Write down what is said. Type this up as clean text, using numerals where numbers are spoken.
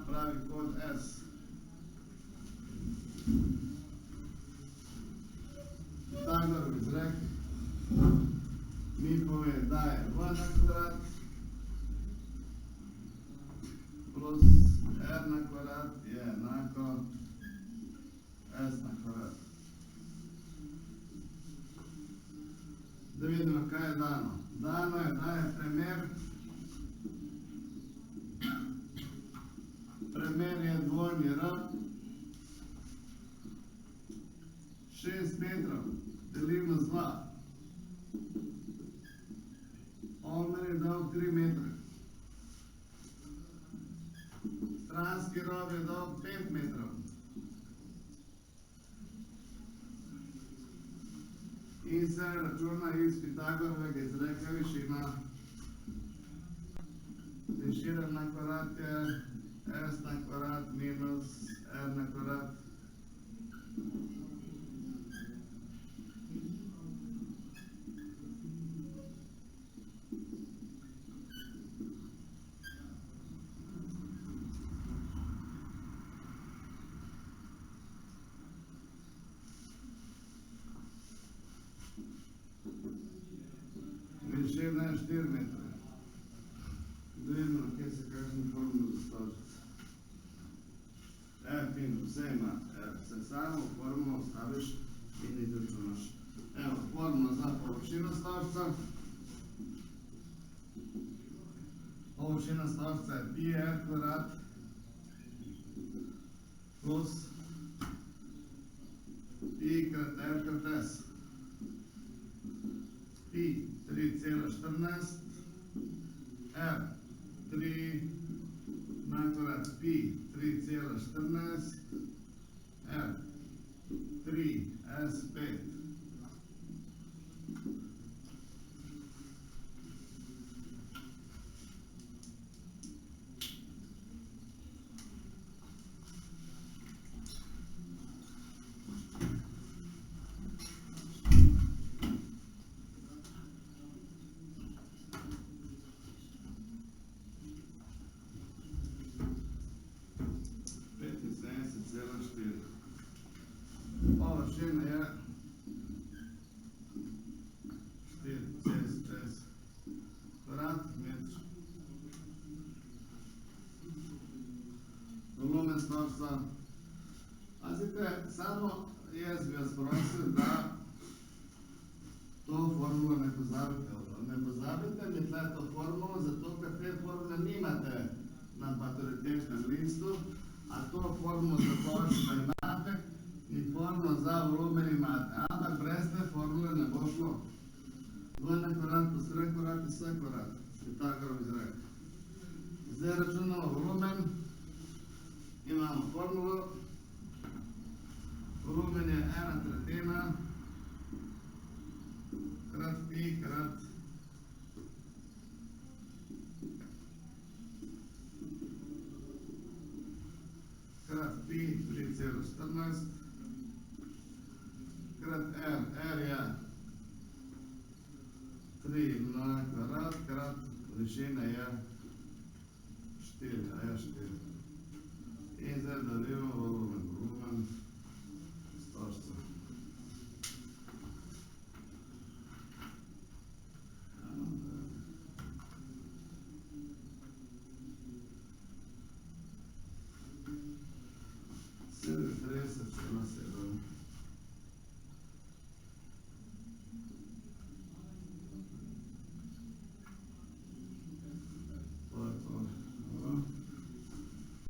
pravi kod S. Pitagorov izrek mi pove, da je v na kvadrat plus r na kvadrat je enako s na kvadrat. Da vidimo, kaj je dano. Dano je, da je premer je dvojni r, 6 metrov delimo z 2. Omer je dolg 3 metre. Stranski rob je dolg 5 metrov. In se računa iz Pitagorovega izreka višina. Višina na kvadrat je s na kvadrat minus r na kvadrat. Višina je 4 metre. Da vidimo, kje se kakšno formulo zastavljajo. Fino, vse ima. Se samo formulo staviš in izračunaš. Evo, formula za površino stavca. Površina stavca je pi r kvadrat plus pi krat r krat s. Pi 3,14, r 3 na kvadrat pi 3,14, r 3 s 5. Površina je 4,6 kvadratnih metrov. Volumen stavca. Pazite, samo jaz bi vas prosil, da to formulo ne pozabite. Ne pozabite mi tle to formulo, zato ker te formule nimate na maturitetskem listu, a to formulo za površino imate in formulo za volumen imate. Ampak brez te formule ne bo šlo. V na kvadrat plus r kvadrat je s kvadrat. Pitagorov izrek. Zdaj računamo volumen. Imamo formulo. Volumen je 1/3 krat pi krat pi 3,14 krat r. R je 3 na kvadrat krat višina je 4. In zdaj delimo